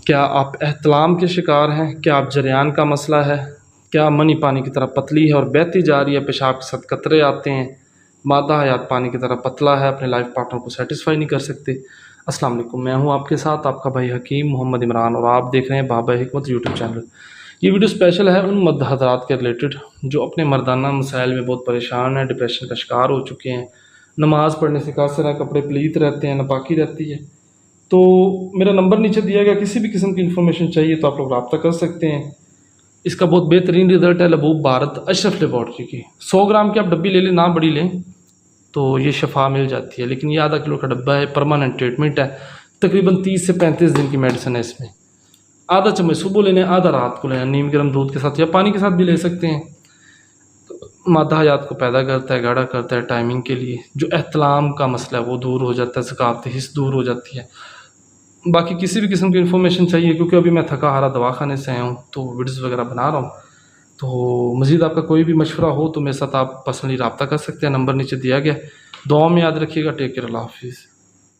کیا آپ احتلام کے شکار ہیں؟ کیا آپ جریان کا مسئلہ ہے؟ کیا منی پانی کی طرح پتلی ہے اور بہتی جا رہی ہے، پیشاب کے ساتھ قطرے آتے ہیں، مادہ حیات پانی کی طرح پتلا ہے، اپنے لائف پارٹنر کو سیٹسفائی نہیں کر سکتے؟ السلام علیکم، میں ہوں آپ کے ساتھ آپ کا بھائی حکیم محمد عمران، اور آپ دیکھ رہے ہیں بابا حکمت یوٹیوب چینل۔ یہ ویڈیو اسپیشل ہے ان مرد حضرات کے ریلیٹڈ جو اپنے مردانہ مسائل میں بہت پریشان ہیں، ڈپریشن کا شکار ہو چکے ہیں، نماز پڑھنے سے قاصر ہیں، کپڑے پلیت رہتے ہیں، ناپاکی رہتی ہے۔ تو میرا نمبر نیچے دیا گیا، کسی بھی قسم کی انفارمیشن چاہیے تو آپ لوگ رابطہ کر سکتے ہیں۔ اس کا بہت بہترین رزلٹ ہے لبوب بھارت اشرف لیبارٹری کی۔ 100 گرام کی آپ ڈبی لے لیں، نہ بڑی لیں تو یہ شفا مل جاتی ہے، لیکن یہ آدھا کلو کا ڈبہ ہے، پرماننٹ ٹریٹمنٹ ہے، تقریباً 30 سے 35 دن کی میڈیسن ہے اس میں۔ آدھا چمچ صبح لینا ہے، آدھا رات کو لینا ہے، نیم گرم دودھ کے ساتھ یا پانی کے ساتھ بھی لے سکتے ہیں۔ مادہ حیات کو پیدا کرتا ہے، گاڑھا کرتا ہے ٹائمنگ کے لیے، جو احتلام کا مسئلہ ہے وہ دور ہو جاتا ہے، ثقافت حس دور ہو جاتی ہے۔ باقی کسی بھی قسم کی انفارمیشن چاہیے، کیونکہ ابھی میں تھکا ہارا دواخانے سے آیا ہوں تو ویڈیوز وغیرہ بنا رہا ہوں، تو مزید آپ کا کوئی بھی مشورہ ہو تو میرے ساتھ آپ پرسنلی رابطہ کر سکتے ہیں، نمبر نیچے دیا گیا۔ دعاؤں میں یاد رکھیے گا، ٹیک کیئر، اللہ حافظ۔